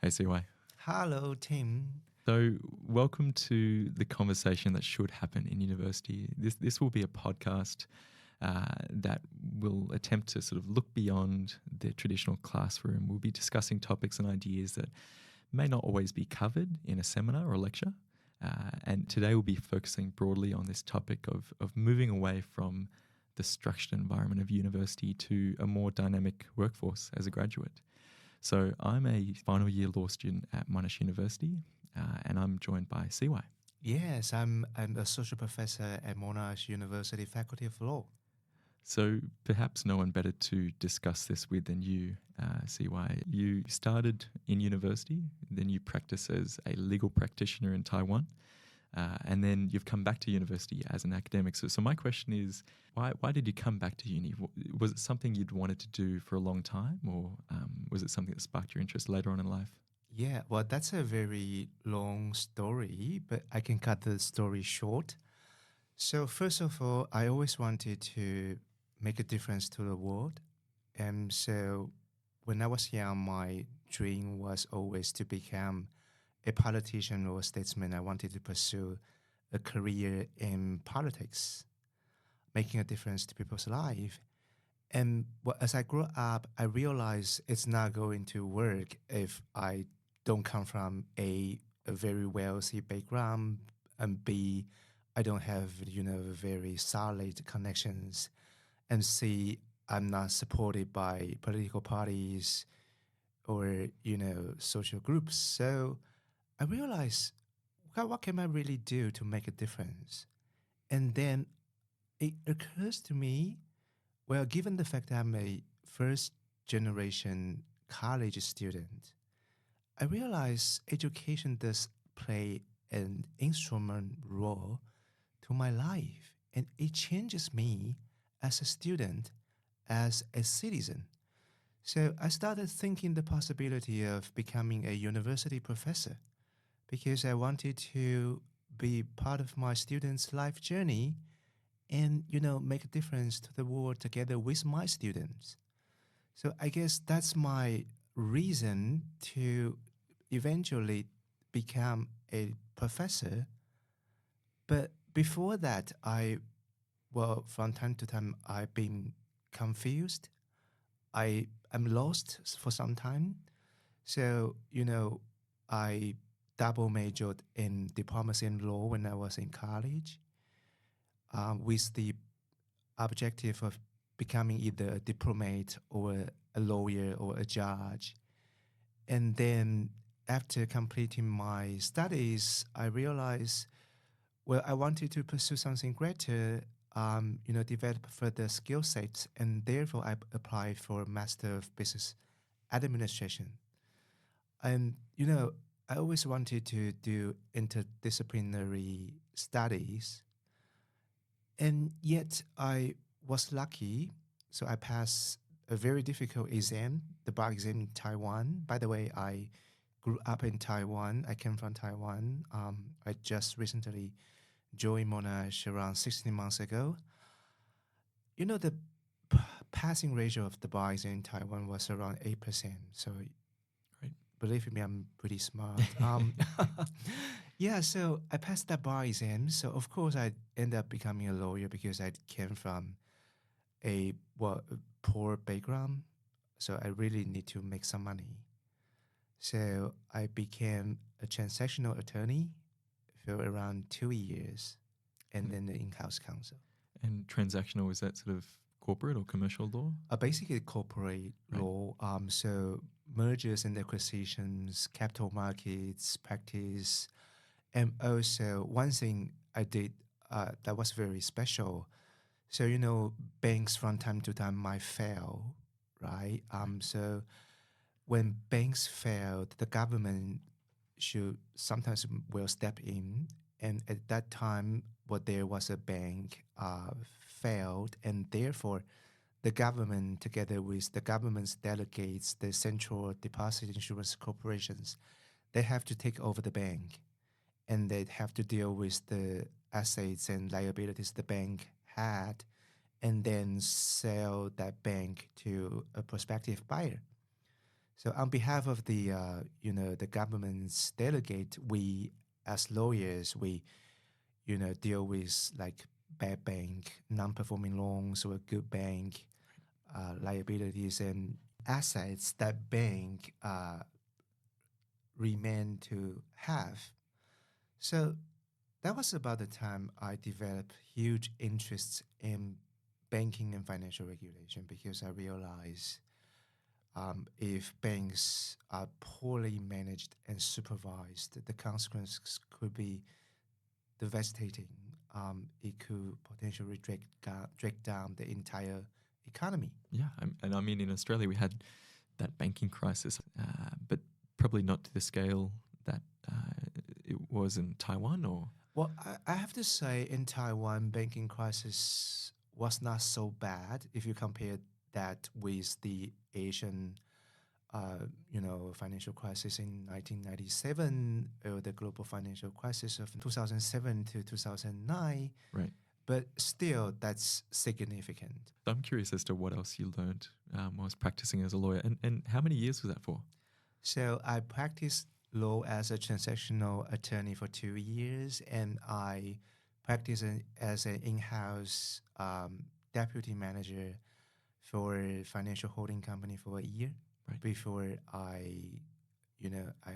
Hey, CY. Hello, Tim. So, welcome to the conversation that should happen in university. This will be a podcast that will attempt to sort of look beyond the traditional classroom. We'll be discussing topics and ideas that may not always be covered in a seminar or a lecture. And today we'll be focusing broadly on this topic of moving away from the structured environment of university to a more dynamic workforce as a graduate. So I'm a final year law student at Monash University, and I'm joined by CY. Yes, I'm an associate professor at Monash University Faculty of Law. So perhaps no one better to discuss this with than you, CY. You started in university, then you practice as a legal practitioner in Taiwan, and then you've come back to university as an academic. So my question is, why did you come back to uni? Was it something you'd wanted to do for a long time, or was it something that sparked your interest later on in life? Yeah, well, that's a very long story, but I can cut the story short. So first of all, I always wanted to make a difference to the world. And so when I was young, my dream was always to become a politician or a statesman. I wanted to pursue a career in politics, making a difference to people's life. And as I grew up, I realized it's not going to work if I don't come from a very wealthy background, and B, I don't have, very solid connections, and C, I'm not supported by political parties or, social groups. So I realized, what can I really do to make a difference? And then it occurs to me, well, given the fact that I'm a first generation college student, I realize education does play an instrument role to my life, and it changes me as a student, as a citizen. So I started thinking the possibility of becoming a university professor because I wanted to be part of my students' life journey and, make a difference to the world together with my students. So I guess that's my reason to eventually become a professor. But before that, from time to time, I've been confused. I am lost for some time. So, I double majored in diplomacy and law when I was in college, with the objective of becoming either a diplomat or a lawyer or a judge. And then after completing my studies, I realized, well, I wanted to pursue something greater, develop further skill sets, and therefore I applied for a Master of Business Administration. And, I always wanted to do interdisciplinary studies, and yet I was lucky. So I passed a very difficult exam, the bar exam in Taiwan. By the way, I grew up in Taiwan. I came from Taiwan. I just recently joined Monash around 16 months ago. The passing ratio of the bar exam in Taiwan was around 8%. So Right. believe me, I'm pretty smart. Yeah, so I passed that bar exam. So of course I ended up becoming a lawyer because I came from a poor background. So I really need to make some money. So I became a transactional attorney for around 2 years, and then the in-house counsel. And transactional, is that sort of corporate or commercial law? Basically corporate Right. law. So mergers and acquisitions, capital markets practice, and also one thing I did that was very special. So banks from time to time might fail, right? So when banks failed, the government should sometimes will step in. And at that time, there was a bank failed, and therefore the government, together with the government's delegates, the central deposit insurance corporations, they have to take over the bank, and they have to deal with the assets and liabilities the bank had, and then sell that bank to a prospective buyer. So on behalf of the the government's delegate, we as lawyers we deal with like bad bank, non-performing loans, or good bank liabilities and assets that bank remain to have. So that was about the time I developed huge interests in banking and financial regulation because I realized if banks are poorly managed and supervised, the consequences could be devastating. It could potentially drag down the entire economy. Yeah, and I mean, in Australia, we had that banking crisis, but probably not to the scale that it was in Taiwan or. Well, I have to say, in Taiwan, banking crisis was not so bad if you compare that with the Asian, financial crisis in 1997 or the global financial crisis of 2007 to 2009. Right. But still, that's significant. So I'm curious as to what else you learned whilst practicing as a lawyer, and how many years was that for? So I practiced law as a transactional attorney for 2 years, and I practiced as an in-house deputy manager for a financial holding company for a year Right. before I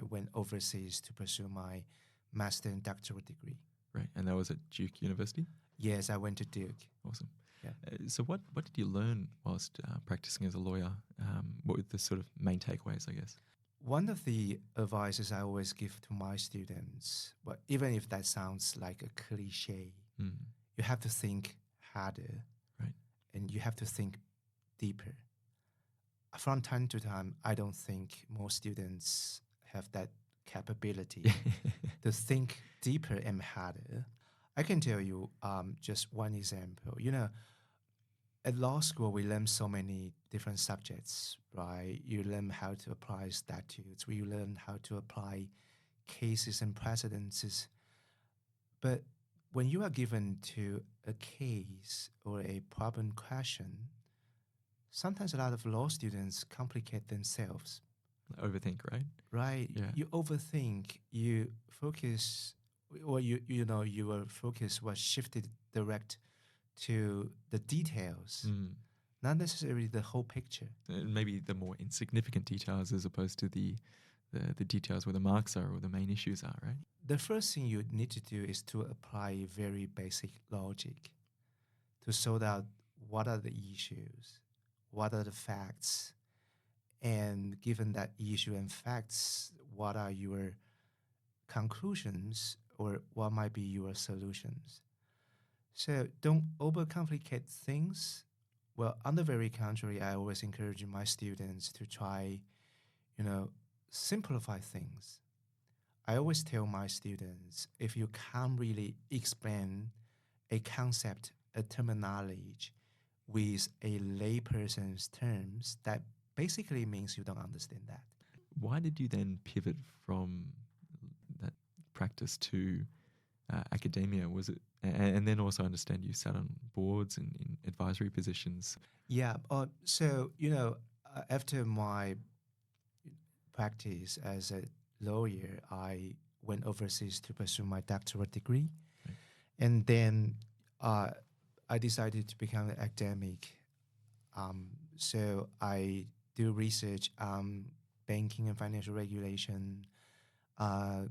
went overseas to pursue my master and doctoral degree. Right, and that was at Duke University? Yes, I went to Duke. Awesome. Yeah. So what did you learn whilst practicing as a lawyer? What were the sort of main takeaways, I guess? One of the advices I always give to my students, but even if that sounds like a cliche, you have to think harder, right? And you have to think deeper. From time to time, I don't think most students have that capability to think deeper and harder. I can tell you just one example. At law school, we learn so many different subjects, right? You learn how to apply statutes, you learn how to apply cases and precedences. But when you are given to a case or a problem question, sometimes a lot of law students complicate themselves. Overthink, right? Right. Yeah. You overthink, you focus, or your focus was shifted direct to the details, not necessarily the whole picture. Maybe the more insignificant details as opposed to the details where the marks are or the main issues are, right? The first thing you need to do is to apply very basic logic to sort out what are the issues, what are the facts, and given that issue and facts, what are your conclusions or what might be your solutions. So don't overcomplicate things. Well, on the very contrary, I always encourage my students to try, simplify things. I always tell my students, if you can't really explain a concept, a terminology with a layperson's terms, that basically means you don't understand that. Why did you then pivot from that practice to academia? Was it, and then also understand you sat on boards and in advisory positions? Yeah. After my practice as a lawyer, I went overseas to pursue my doctorate degree. Right. And then I decided to become an academic. So I do research on banking and financial regulation,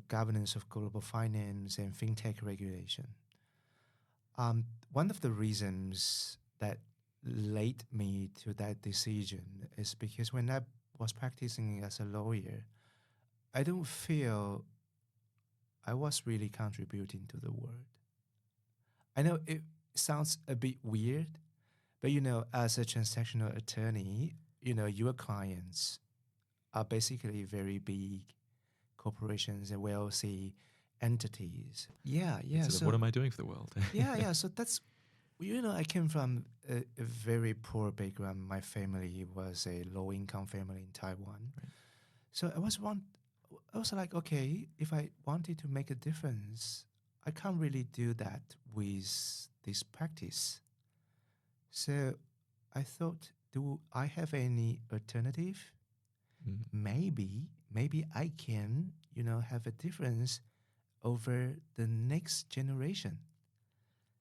governance of global finance, and FinTech regulation. One of the reasons that led me to that decision is because when I was practicing as a lawyer, I don't feel I was really contributing to the world. I know it sounds a bit weird, but as a transactional attorney, your clients are basically very big corporations and wealthy entities. Yeah. So what am I doing for the world? Yeah. So that's, I came from a very poor background. My family was a low-income family in Taiwan. Right. So I was like, okay, if I wanted to make a difference, I can't really do that with this practice. So I thought, do I have any alternative? maybe I can, have a difference over the next generation.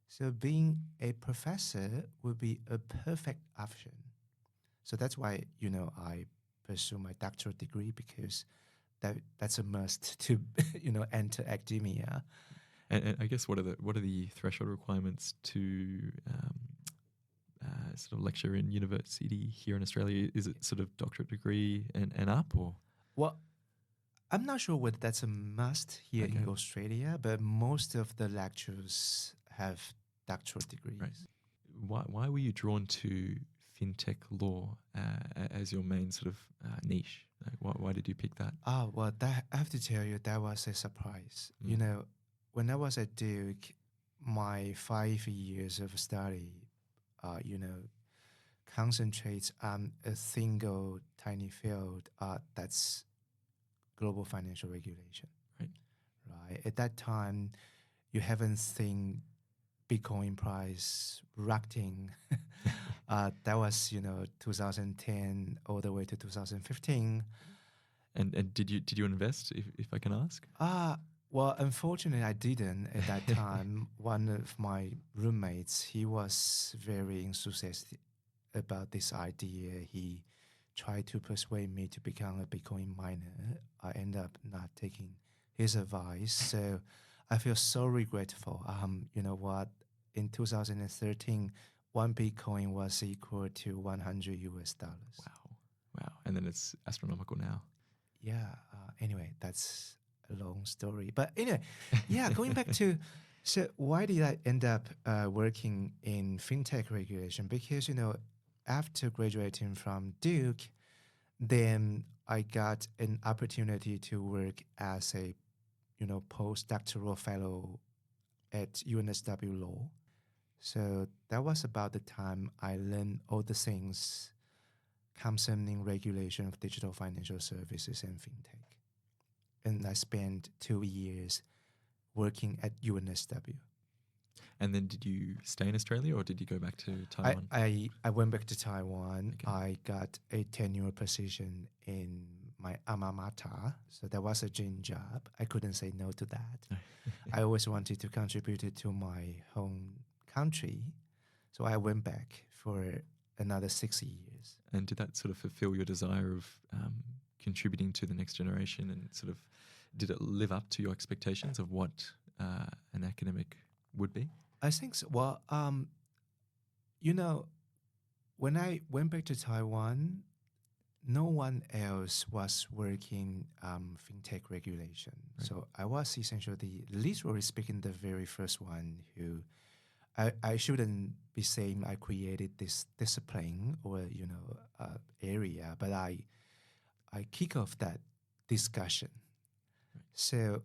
So being a professor would be a perfect option. So that's why, I pursue my doctoral degree, because that's a must to, enter academia. And I guess what are the threshold requirements to sort of lecture in university here in Australia? Is it sort of doctorate degree and up, or? Well, I'm not sure whether that's a must here in Australia, but most of the lecturers have doctoral degrees. Right. Why were you drawn to FinTech law as your main sort of niche? Like, why did you pick that? Well, I have to tell you, that was a surprise. When I was at Duke, my 5 years of study, concentrates on a single tiny field, that's global financial regulation. Right. At that time, you haven't seen Bitcoin price rocketing. That was 2010 all the way to 2015. And did you invest, if I can ask? Well, unfortunately, I didn't at that time. One of my roommates, he was very enthusiastic about this idea. He tried to persuade me to become a Bitcoin miner. I ended up not taking his advice. So I feel so regretful. You know what? In 2013, one Bitcoin was equal to $100. Wow. And then it's astronomical now. Yeah. Anyway, that's a long story. But anyway, going back to, so why did I end up working in FinTech regulation? Because, after graduating from Duke, then I got an opportunity to work as a, postdoctoral fellow at UNSW Law. So that was about the time I learned all the things concerning regulation of digital financial services and FinTech. And I spent 2 years working at UNSW. And then did you stay in Australia, or did you go back to Taiwan? I went back to Taiwan. Okay. I got a tenure position in my alma mater. So that was a dream job. I couldn't say no to that. I always wanted to contribute to my home country. So I went back for another 6 years. And did that sort of fulfill your desire of contributing to the next generation, and sort of did it live up to your expectations of what an academic would be? I think so. Well, when I went back to Taiwan, no one else was working FinTech regulation. Right. So I was essentially, literally speaking, the very first one who, I shouldn't be saying I created this discipline or, area, but I kick off that discussion. Right. So,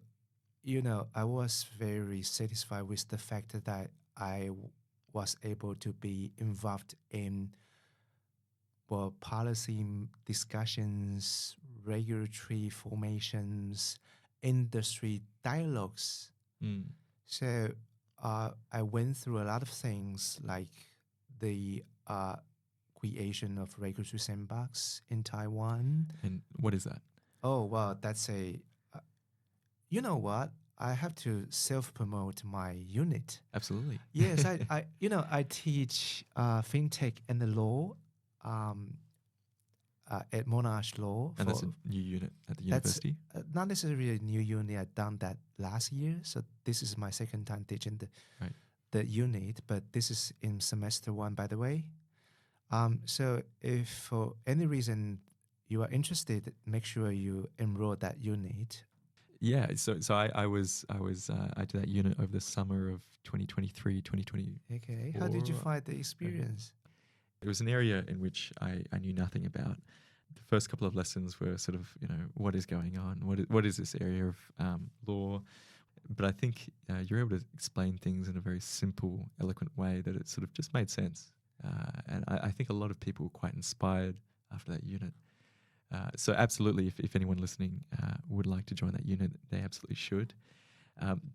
I was very satisfied with the fact that I was able to be involved in policy discussions, regulatory formations, industry dialogues. So I went through a lot of things, like the creation of regulatory sandbox in Taiwan. And what is that? Oh, well, that's a... you know what? I have to self-promote my unit. Absolutely. Yes, I teach FinTech and the law at Monash Law. And that's a new unit at the university? Not necessarily a new unit. I've done that last year. So this is my second time teaching the unit, but this is in semester 1, by the way. So if for any reason you are interested, make sure you enroll that unit. Yeah, so I did that unit over the summer of 2023, 2024. Okay, how did you find the experience? It was an area in which I knew nothing about. The first couple of lessons were sort of, what is going on? What is this area of law? But I think you're able to explain things in a very simple, eloquent way that it sort of just made sense. And I think a lot of people were quite inspired after that unit. So absolutely, if anyone listening would like to join that unit, they absolutely should.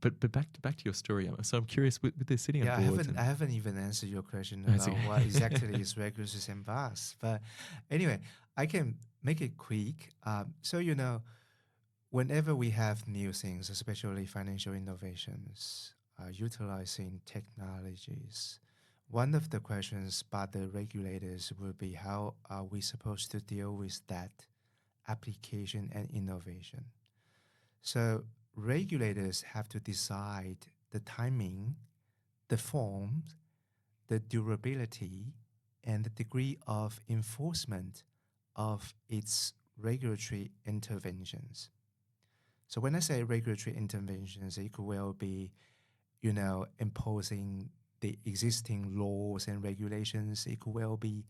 But back to your story. So I'm curious with the sitting on boards. I haven't even answered your question about what exactly is regulatory sandbox. But anyway, I can make it quick. So, whenever we have new things, especially financial innovations, utilizing technologies, one of the questions by the regulators will be how are we supposed to deal with that application and innovation? So regulators have to decide the timing, the form, the durability, and the degree of enforcement of its regulatory interventions. So when I say regulatory interventions, it could well be, imposing the existing laws and regulations. It could well be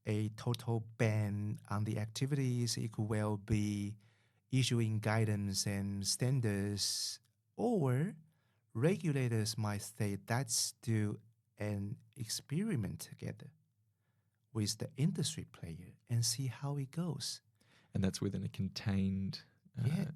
a total ban on the activities. It could well be issuing guidance and standards, or regulators might say let's do an experiment together with the industry player and see how it goes. And that's within a contained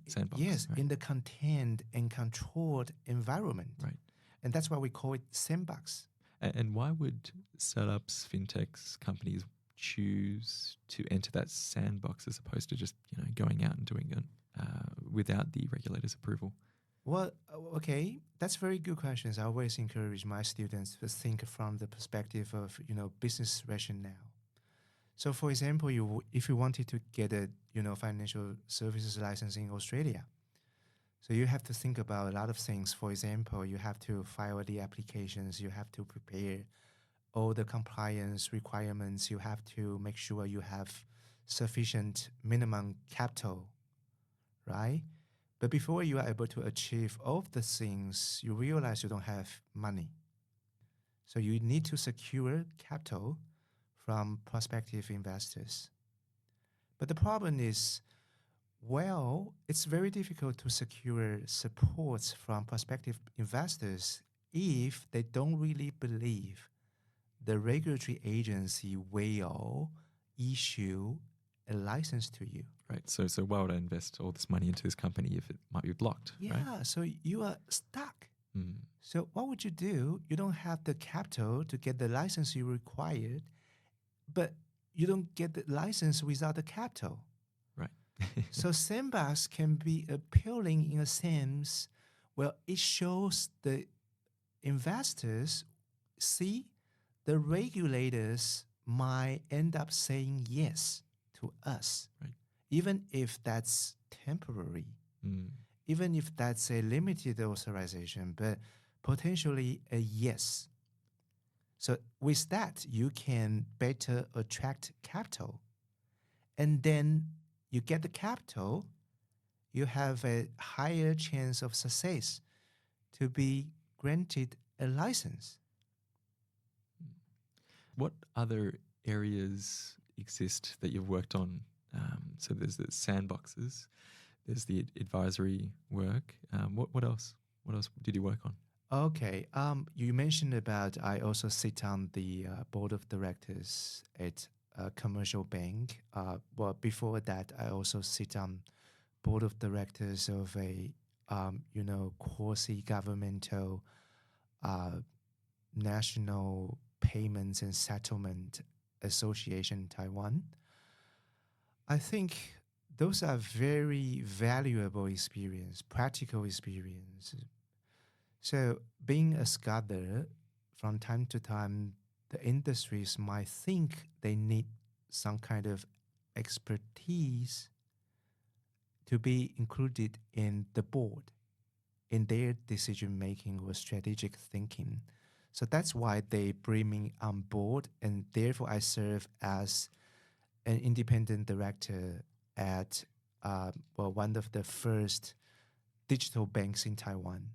sandbox. Yes, right? in the contained and controlled environment. Right. And that's why we call it sandbox. And why would startups, fintechs, companies choose to enter that sandbox as opposed to just going out and doing it without the regulator's approval? Well, okay, that's very good questions. I always encourage my students to think from the perspective of business rationale. So, for example, if you wanted to get a financial services license in Australia, so you have to think about a lot of things. For example, you have to file the applications, you have to prepare all the compliance requirements, you have to make sure you have sufficient minimum capital, right? But before you are able to achieve all of the things, you realize you don't have money. So you need to secure capital from prospective investors. But the problem is, it's very difficult to secure support from prospective investors if they don't really believe the regulatory agency will issue a license to you. Right. So why would I invest all this money into this company if it might be blocked? Yeah. Right? So you are stuck. Mm. So what would you do? You don't have the capital to get the license you required, but you don't get the license without the capital. Right. So sandbox can be appealing in a sense. Well, it shows the investors, see, the regulators might end up saying yes to us, Right. even if that's temporary, even if that's a limited authorization, but potentially a yes. So with that, you can better attract capital. And then you get the capital, you have a higher chance of success to be granted a license. What other areas exist that you've worked on? So there's the sandboxes, there's the advisory work. What else? What else did you work on? Okay. You mentioned about I also sit on the board of directors at a commercial bank. Well, before that, I also sit on board of directors of a quasi-governmental national payments and settlement association in Taiwan. I think those are very valuable experience, practical experience. So being a scholar, from time to time, the industries might think they need some kind of expertise to be included in the board, in their decision-making or strategic thinking. So that's why they bring me on board, and therefore I serve as an independent director at one of the first digital banks in Taiwan.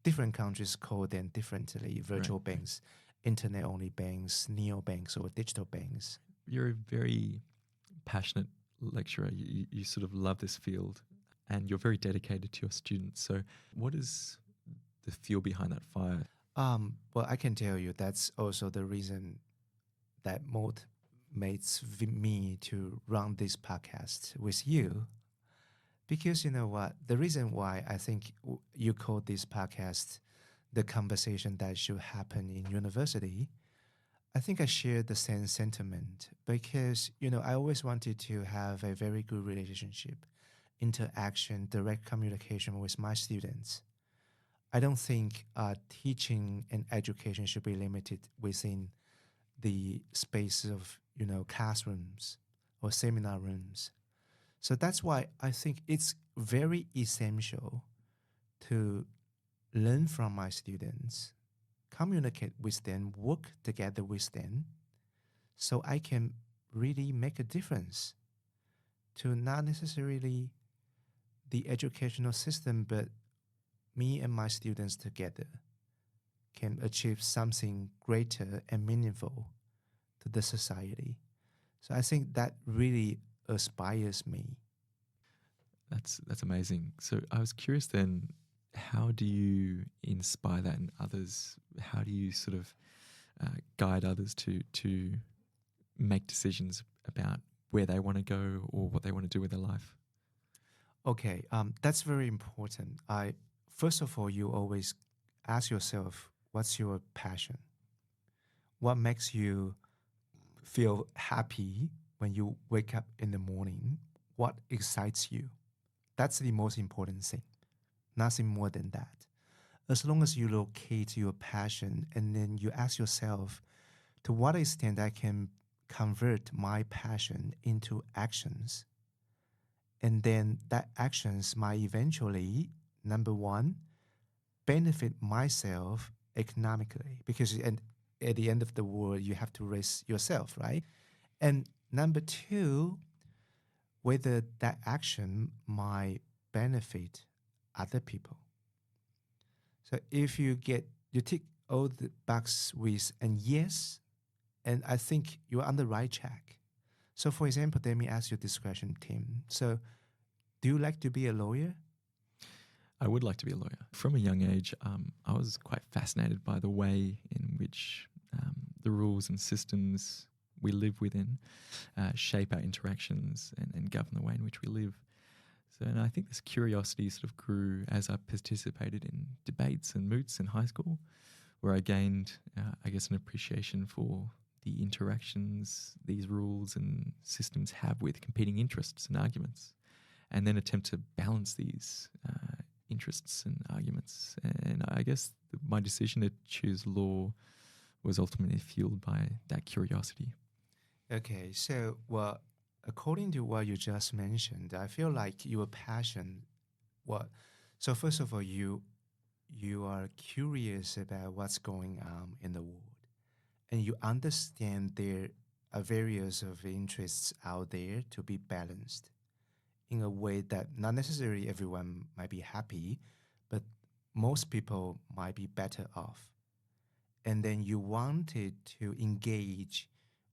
Different countries call them differently: virtual banks, internet-only banks, neobanks, or digital banks. You're a very passionate lecturer. You sort of love this field, and you're very dedicated to your students. So what is the fuel behind that fire? Well, I can tell you that's also the reason that motivates me to run this podcast with you. Because you know what? The reason why I think you call this podcast the conversation that should happen in university, I think I share the same sentiment because, I always wanted to have a very good relationship, interaction, direct communication with my students. I don't think teaching and education should be limited within the space of, classrooms or seminar rooms. So that's why I think it's very essential to learn from my students, communicate with them, work together with them, so I can really make a difference to not necessarily the educational system, but me and my students together can achieve something greater and meaningful to the society. So I think that really inspires me. That's amazing. So I was curious then, how do you inspire that in others? How do you sort of guide others to make decisions about where they want to go or what they want to do with their life? Okay, that's very important. I first of all, you always ask yourself, what's your passion? What makes you feel happy when you wake up in the morning? What excites you? That's the most important thing. Nothing more than that. As long as you locate your passion and then you ask yourself, to what extent I can convert my passion into actions, and then that actions might eventually, number one, benefit myself economically, because at the end of the world you have to raise yourself, right? And number two, whether that action might benefit other people. So if you tick all the boxes with and yes, and I think you're on the right track. So for example, let me ask you this question, Tim. So do you like to be a lawyer? I would like to be a lawyer. From a young age, I was quite fascinated by the way in which the rules and systems we live within shape our interactions and govern the way in which we live. So, and I think this curiosity sort of grew as I participated in debates and moots in high school, where I gained, I guess, an appreciation for the interactions these rules and systems have with competing interests and arguments, and then attempt to balance these interests and arguments. And I guess my decision to choose law was ultimately fueled by that curiosity. Okay, so well, according to what you just mentioned, I feel like your passion, what? So first of all, you are curious about what's going on in the world, and you understand there are various of interests out there to be balanced in a way that not necessarily everyone might be happy, but most people might be better off. And then you wanted to engage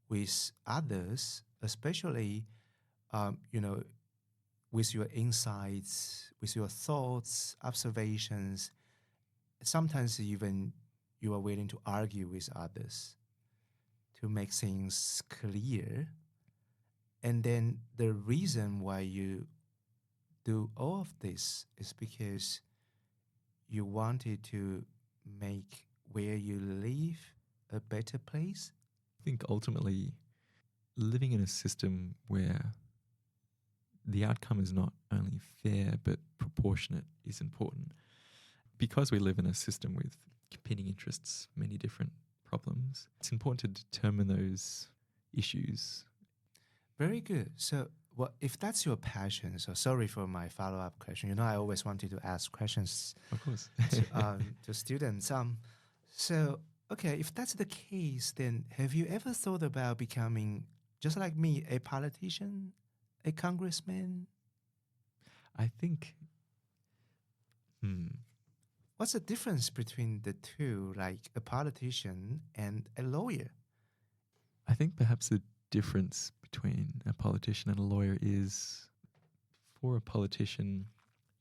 with others, especially, um, you know, with your insights, with your thoughts, observations. Sometimes even you are willing to argue with others to make things clear. And then the reason why you do all of this is because you wanted to make where you live a better place. I think ultimately living in a system where the outcome is not only fair but proportionate is important. Because we live in a system with competing interests, many different problems, it's important to determine those issues. Very good. So, well, if that's your passion, so sorry for my follow-up question. I always wanted to ask questions Of course. to students. So okay, if that's the case, then have you ever thought about becoming, just like me, a politician, a congressman? I think, What's the difference between the two, like a politician and a lawyer? I think perhaps the difference between a politician and a lawyer is, for a politician,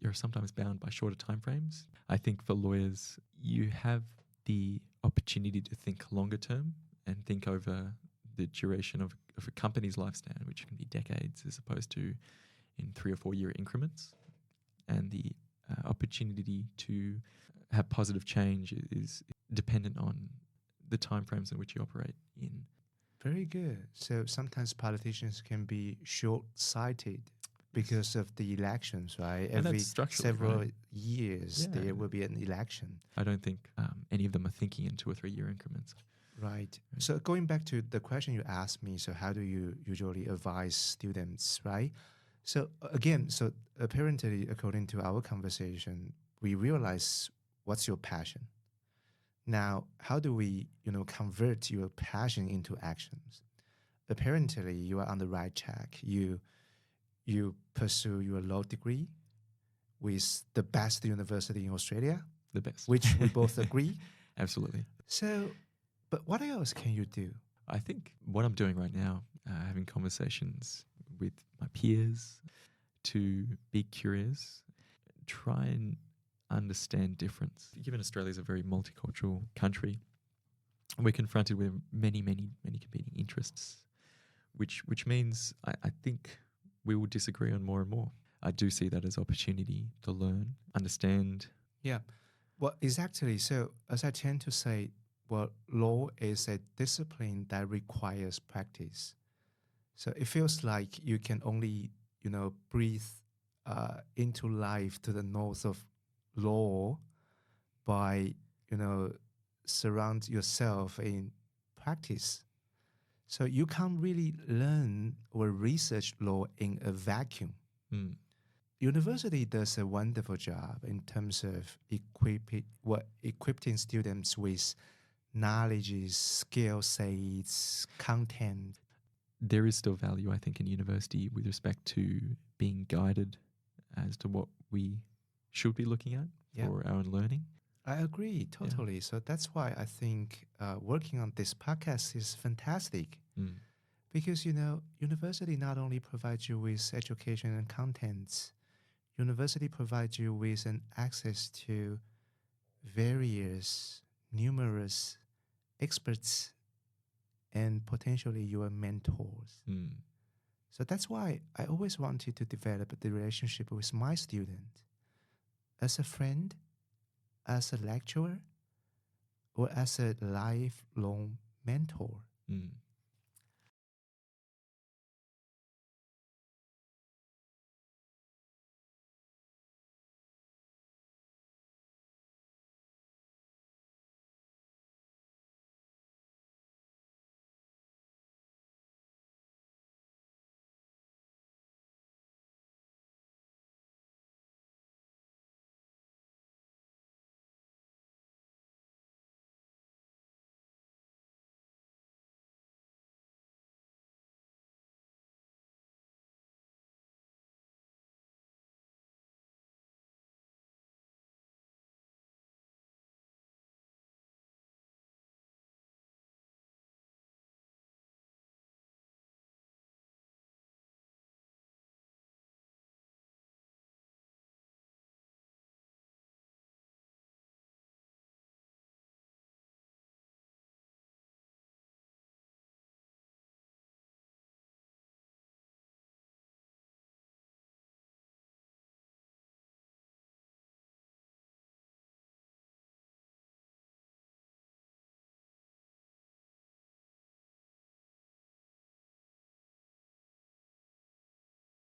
you're sometimes bound by shorter timeframes. I think for lawyers, you have the opportunity to think longer term and think over the duration of a company's lifespan, which can be decades as opposed to in 3 or 4 year increments. And the opportunity to have positive change is dependent on the timeframes in which you operate in. Very good. So sometimes politicians can be short-sighted because of the elections, right? And Every that's structurally, several right? years, Yeah. there will be an election. I don't think any of them are thinking in 2 or 3 year increments. Right. So going back to the question you asked me, so how do you usually advise students, right? So again, so apparently, according to our conversation, we realize what's your passion. Now, how do we, convert your passion into actions? Apparently, you are on the right track. You pursue your law degree with the best university in Australia, The best. which we both agree. Absolutely. So, but what else can you do? I think what I'm doing right now, having conversations with my peers to be curious, try and understand difference. Given Australia is a very multicultural country, we're confronted with many, many, many competing interests, which means I think we will disagree on more and more. I do see that as opportunity to learn, understand. Yeah. Well, exactly. So, as I tend to say, well, law is a discipline that requires practice. So it feels like you can only, breathe into life to the north of law by, surround yourself in practice. So you can't really learn or research law in a vacuum. Mm. University does a wonderful job in terms of equipping students with knowledge, skill sets, content. There is still value, I think, in university with respect to being guided as to what we should be looking at for our own learning. I agree totally. So that's why I think working on this podcast is fantastic. Because, university not only provides you with education and contents, university provides you with an access to numerous experts and potentially your mentors. So that's why I always wanted to develop the relationship with my student as a friend, as a lecturer, or as a lifelong mentor.